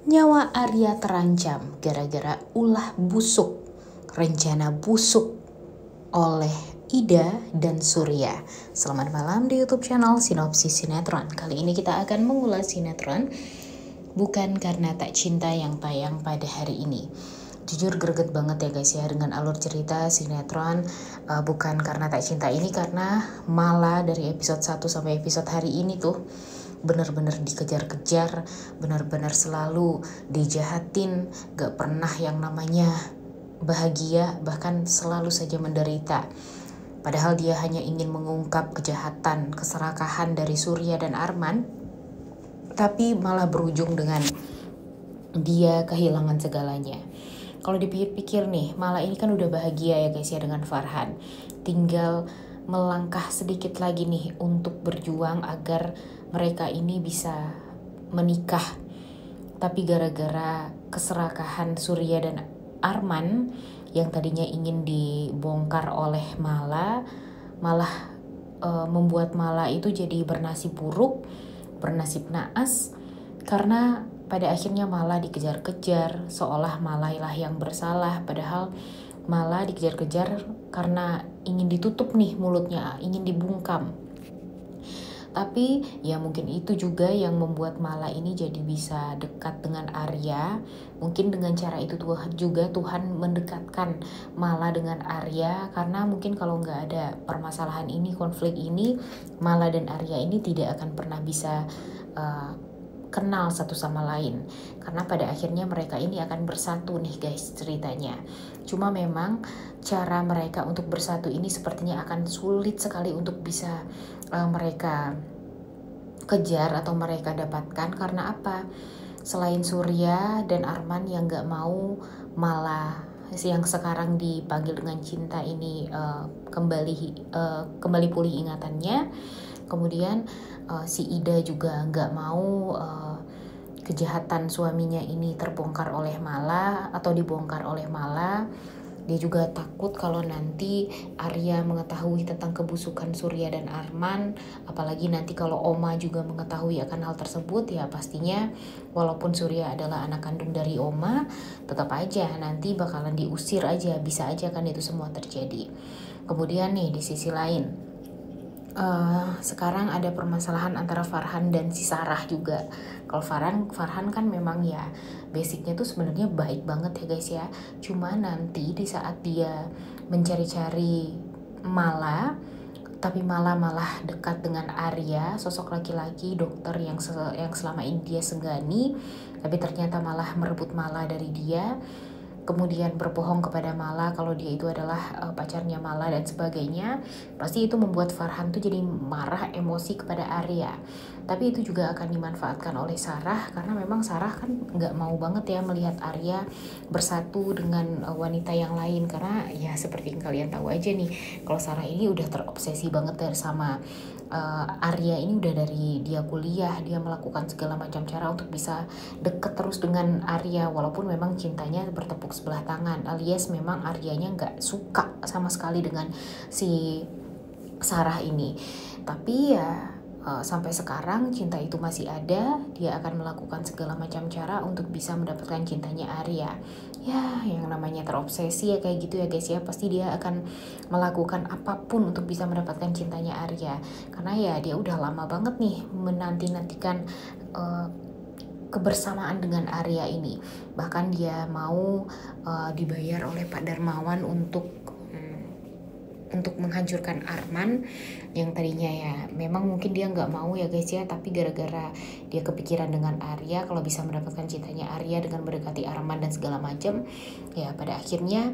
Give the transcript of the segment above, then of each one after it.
Nyawa Arya terancam gara-gara ulah busuk, rencana busuk oleh Ida dan Surya. Selamat malam di YouTube channel Sinopsis Sinetron. Kali ini kita akan mengulas sinetron Bukan Karena Tak Cinta yang tayang pada hari ini. Jujur greget banget ya guys ya dengan alur cerita sinetron Bukan Karena Tak Cinta ini, karena malah dari episode 1 sampai episode hari ini tuh bener-bener dikejar-kejar, bener-bener selalu dijahatin, gak pernah yang namanya bahagia, bahkan selalu saja menderita. Padahal dia hanya ingin mengungkap kejahatan, keserakahan dari Surya dan Arman, tapi malah berujung dengan dia kehilangan segalanya. Kalau dipikir-pikir nih, malah ini kan udah bahagia ya guys ya dengan Farhan. Tinggal melangkah sedikit lagi nih untuk berjuang agar mereka ini bisa menikah. Tapi gara-gara keserakahan Surya dan Arman yang tadinya ingin dibongkar oleh Mala, malah membuat Mala itu jadi bernasib buruk, bernasib naas, karena pada akhirnya Mala dikejar-kejar seolah Mala lah yang bersalah, padahal Mala dikejar-kejar karena ingin ditutup nih mulutnya, ingin dibungkam. Tapi ya mungkin itu juga yang membuat Mala ini jadi bisa dekat dengan Arya. Mungkin dengan cara itu juga Tuhan mendekatkan Mala dengan Arya, karena mungkin kalau nggak ada permasalahan ini, konflik ini, Mala dan Arya ini tidak akan pernah bisa kenal satu sama lain, karena pada akhirnya mereka ini akan bersatu nih guys ceritanya. Cuma memang cara mereka untuk bersatu ini sepertinya akan sulit sekali untuk bisa mereka kejar atau mereka dapatkan. Karena apa? Selain Surya dan Arman yang gak mau Mala yang sekarang dipanggil dengan cinta ini kembali pulih ingatannya, kemudian si Ida juga nggak mau kejahatan suaminya ini terbongkar oleh Mala atau dibongkar oleh Mala. Dia juga takut kalau nanti Arya mengetahui tentang kebusukan Surya dan Arman, apalagi nanti kalau Oma juga mengetahui akan hal tersebut, ya pastinya walaupun Surya adalah anak kandung dari Oma, tetap aja nanti bakalan diusir aja, bisa aja kan itu semua terjadi. Kemudian nih di sisi lain, sekarang ada permasalahan antara Farhan dan si Sarah juga. Kalau Farhan kan memang ya basicnya tuh sebenarnya baik banget ya guys ya. Cuma nanti di saat dia mencari-cari Mala, tapi malah dekat dengan Arya, sosok laki-laki dokter yang selama ini dia segani, tapi ternyata malah merebut Mala dari dia. Kemudian berbohong kepada Mala kalau dia itu adalah pacarnya Mala dan sebagainya. Pasti itu membuat Farhan tuh jadi marah, emosi kepada Arya. Tapi itu juga akan dimanfaatkan oleh Sarah, karena memang Sarah kan nggak mau banget ya melihat Arya bersatu dengan wanita yang lain. Karena ya seperti yang kalian tahu aja nih, kalau Sarah ini udah terobsesi banget sama Arya ini. Udah dari dia kuliah, dia melakukan segala macam cara untuk bisa deket terus dengan Arya, walaupun memang cintanya bertepuk sebelah tangan, alias memang Aryanya nggak suka sama sekali dengan si Sarah ini. Tapi ya sampai sekarang cinta itu masih ada. Dia akan melakukan segala macam cara untuk bisa mendapatkan cintanya Arya. Ya yang namanya terobsesi ya kayak gitu ya guys ya, pasti dia akan melakukan apapun untuk bisa mendapatkan cintanya Arya, karena ya dia udah lama banget nih menanti-nantikan kebersamaan dengan Arya ini. Bahkan dia mau dibayar oleh Pak Darmawan untuk menghancurkan Arman yang tadinya ya memang mungkin dia nggak mau ya guys ya, tapi gara-gara dia kepikiran dengan Arya, kalau bisa mendapatkan cintanya Arya dengan mendekati Arman dan segala macam, ya pada akhirnya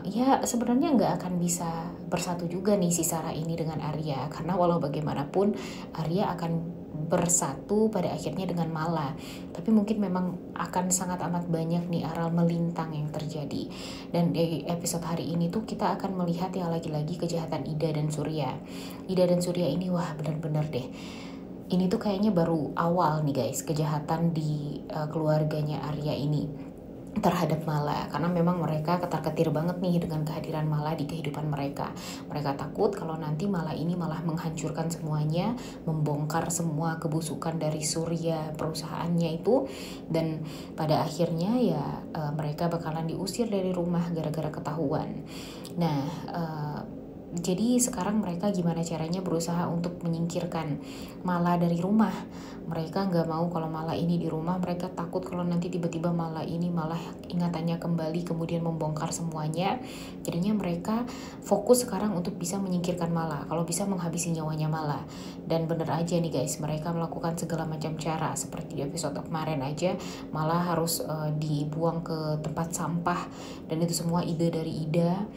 ya sebenarnya nggak akan bisa bersatu juga nih si Sarah ini dengan Arya, karena walau bagaimanapun Arya akan bersatu pada akhirnya dengan Mala. Tapi mungkin memang akan sangat amat banyak nih aral melintang yang terjadi. Dan di episode hari ini tuh kita akan melihat ya lagi-lagi kejahatan Ida dan Surya. Ida dan Surya ini wah benar-benar deh, ini tuh kayaknya baru awal nih guys kejahatan di keluarganya Arya ini. terhadap Mala, karena memang mereka ketar-ketir banget nih dengan kehadiran Mala di kehidupan mereka. Mereka takut kalau nanti Mala ini malah menghancurkan semuanya, membongkar semua kebusukan dari Surya perusahaannya itu, dan pada akhirnya ya mereka bakalan diusir dari rumah gara-gara ketahuan. Nah, jadi sekarang mereka gimana caranya berusaha untuk menyingkirkan Mala dari rumah. Mereka nggak mau kalau Mala ini di rumah, mereka takut kalau nanti tiba-tiba Mala ini malah ingatannya kembali kemudian membongkar semuanya. Jadinya mereka fokus sekarang untuk bisa menyingkirkan Mala, kalau bisa menghabisi nyawanya Mala. Dan bener aja nih guys, mereka melakukan segala macam cara. Seperti di episode kemarin aja, Mala harus dibuang ke tempat sampah, dan itu semua ide dari Ida.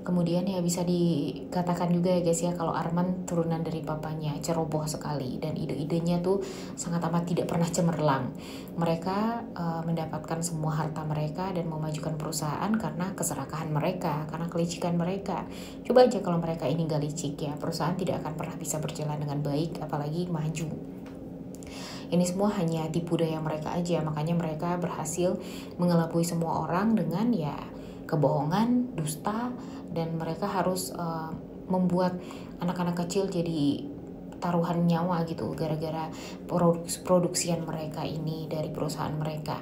Kemudian ya bisa dikatakan juga ya guys ya, kalau Arman turunan dari papanya, ceroboh sekali, dan ide-idenya tuh sangat amat tidak pernah cemerlang. Mereka mendapatkan semua harta mereka dan memajukan perusahaan karena keserakahan mereka, karena kelicikan mereka. Coba aja kalau mereka ini gak licik ya, perusahaan tidak akan pernah bisa berjalan dengan baik, apalagi maju. Ini semua hanya tipu daya mereka aja, makanya mereka berhasil mengelabui semua orang dengan ya kebohongan, dusta, dan mereka harus membuat anak-anak kecil jadi taruhan nyawa gitu gara-gara produksian mereka ini dari perusahaan mereka.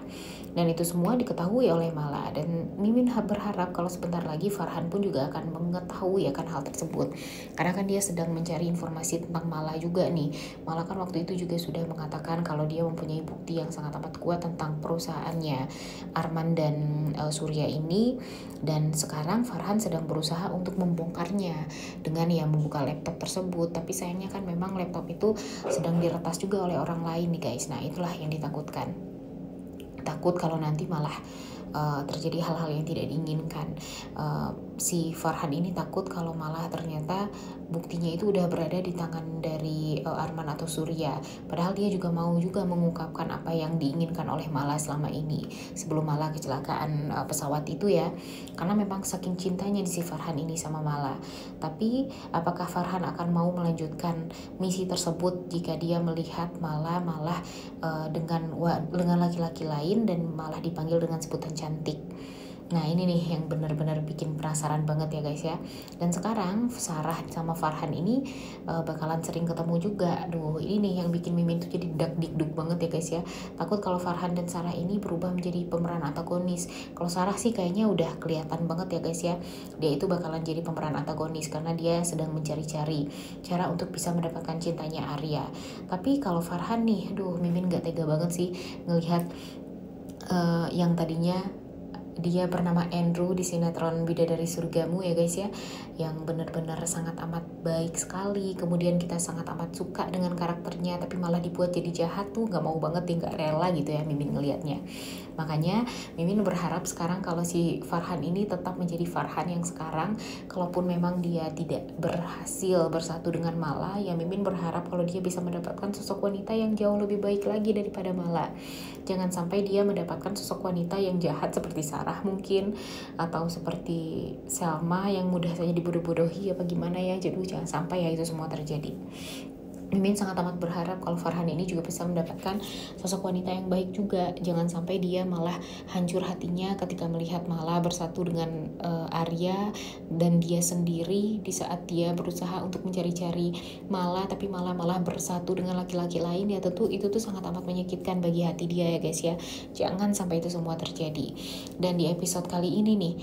Dan itu semua diketahui oleh Mala, dan Mimin berharap kalau sebentar lagi Farhan pun juga akan mengetahui akan hal tersebut, karena kan dia sedang mencari informasi tentang Mala juga nih. Mala kan waktu itu juga sudah mengatakan kalau dia mempunyai bukti yang sangat amat kuat tentang perusahaannya Arman dan Surya ini, dan sekarang Farhan sedang berusaha untuk membongkarnya dengan ya membuka laptop tersebut. Tapi sayangnya kan memang laptop itu sedang diretas juga oleh orang lain nih guys. Nah itulah yang ditakutkan, takut kalau nanti malah terjadi hal-hal yang tidak diinginkan. Si Farhan ini takut kalau malah ternyata buktinya itu udah berada di tangan dari Arman atau Surya, padahal dia juga mau juga mengungkapkan apa yang diinginkan oleh Mala selama ini sebelum Mala kecelakaan pesawat itu ya, karena memang saking cintanya si Farhan ini sama Mala. Tapi apakah Farhan akan mau melanjutkan misi tersebut jika dia melihat Mala malah dengan laki-laki lain dan malah dipanggil dengan sebutan cantik? Nah ini nih yang benar-benar bikin penasaran banget ya guys ya. Dan sekarang Sarah sama Farhan ini bakalan sering ketemu juga. Aduh ini nih yang bikin Mimin tuh jadi dak-dikduk banget ya guys ya. Takut kalau Farhan dan Sarah ini berubah menjadi pemeran antagonis. Kalau Sarah sih kayaknya udah kelihatan banget ya guys ya, dia itu bakalan jadi pemeran antagonis karena dia sedang mencari-cari cara untuk bisa mendapatkan cintanya Arya. Tapi kalau Farhan nih, aduh Mimin gak tega banget sih ngelihat yang tadinya dia bernama Andrew di sinetron Bidadari Surgamu ya guys ya, yang benar-benar sangat amat baik sekali, kemudian kita sangat amat suka dengan karakternya, tapi malah dibuat jadi jahat tuh gak mau banget ya, gak rela gitu ya Mimin ngelihatnya. Makanya Mimin berharap sekarang kalau si Farhan ini tetap menjadi Farhan yang sekarang, kalaupun memang dia tidak berhasil bersatu dengan Mala, ya Mimin berharap kalau dia bisa mendapatkan sosok wanita yang jauh lebih baik lagi daripada Mala. Jangan sampai dia mendapatkan sosok wanita yang jahat seperti Sarah mungkin, atau seperti Selma yang mudah saja dibodoh-bodohi apa gimana ya. Jadi jangan sampai ya itu semua terjadi. Mimin sangat amat berharap kalau Farhan ini juga bisa mendapatkan sosok wanita yang baik juga. Jangan sampai dia malah hancur hatinya ketika melihat Mala bersatu dengan Arya dan dia sendiri di saat dia berusaha untuk mencari-cari Mala, tapi malah bersatu dengan laki-laki lain. Ya tentu itu tuh sangat amat menyakitkan bagi hati dia ya guys ya. Jangan sampai itu semua terjadi. Dan di episode kali ini nih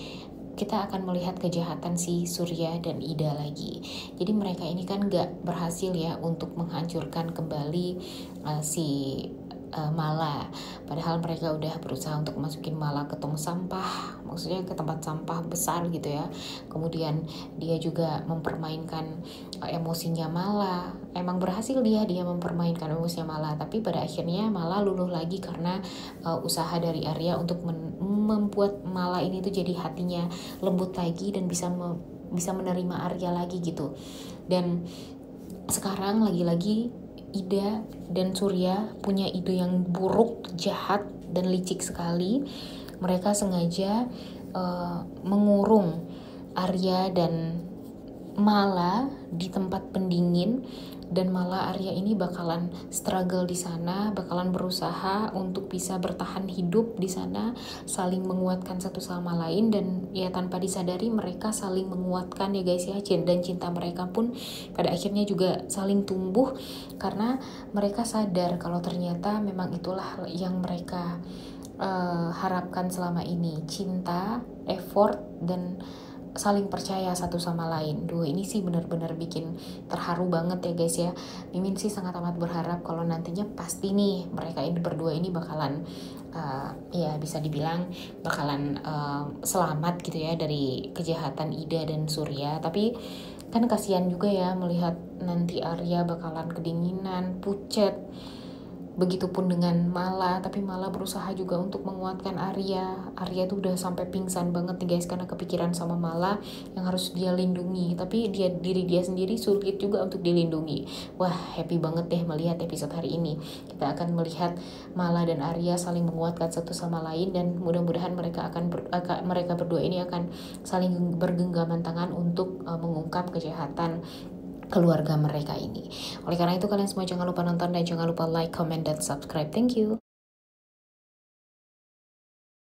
kita akan melihat kejahatan si Surya dan Ida lagi. Jadi mereka ini kan gak berhasil ya untuk menghancurkan kembali si Mala. Padahal mereka udah berusaha untuk masukin Mala ke tong sampah, maksudnya ke tempat sampah besar gitu ya. Kemudian dia juga mempermainkan emosinya Mala. Emang berhasil dia mempermainkan emosinya Mala, tapi pada akhirnya Mala luluh lagi karena usaha dari Arya untuk membuat Mala ini tuh jadi hatinya lembut lagi dan bisa menerima Arya lagi gitu. Dan sekarang lagi-lagi Ida dan Surya punya ide yang buruk, jahat, dan licik sekali. Mereka sengaja mengurung Arya dan Mala di tempat pendingin dan malah Arya ini bakalan struggle di sana, bakalan berusaha untuk bisa bertahan hidup di sana, saling menguatkan satu sama lain, dan ya tanpa disadari mereka saling menguatkan ya guys ya, dan cinta mereka pun pada akhirnya juga saling tumbuh karena mereka sadar kalau ternyata memang itulah yang mereka harapkan selama ini, cinta, effort, dan saling percaya satu sama lain. Duh, ini sih benar-benar bikin terharu banget ya guys ya. Mimin sih sangat amat berharap kalau nantinya pasti nih mereka ini berdua ini bakalan ya bisa dibilang bakalan selamat gitu ya dari kejahatan Ida dan Surya. Tapi kan kasihan juga ya melihat nanti Arya bakalan kedinginan, pucat. Begitupun dengan Mala, tapi Mala berusaha juga untuk menguatkan Arya. Arya tuh udah sampai pingsan banget nih guys karena kepikiran sama Mala yang harus dia lindungi, tapi diri dia sendiri sulit juga untuk dilindungi. Wah, happy banget deh melihat episode hari ini. Kita akan melihat Mala dan Arya saling menguatkan satu sama lain, dan mudah-mudahan mereka berdua ini akan saling bergenggaman tangan untuk mengungkap kejahatan keluarga mereka ini. Oleh karena itu kalian semua jangan lupa nonton dan jangan lupa like, comment, dan subscribe. Thank you.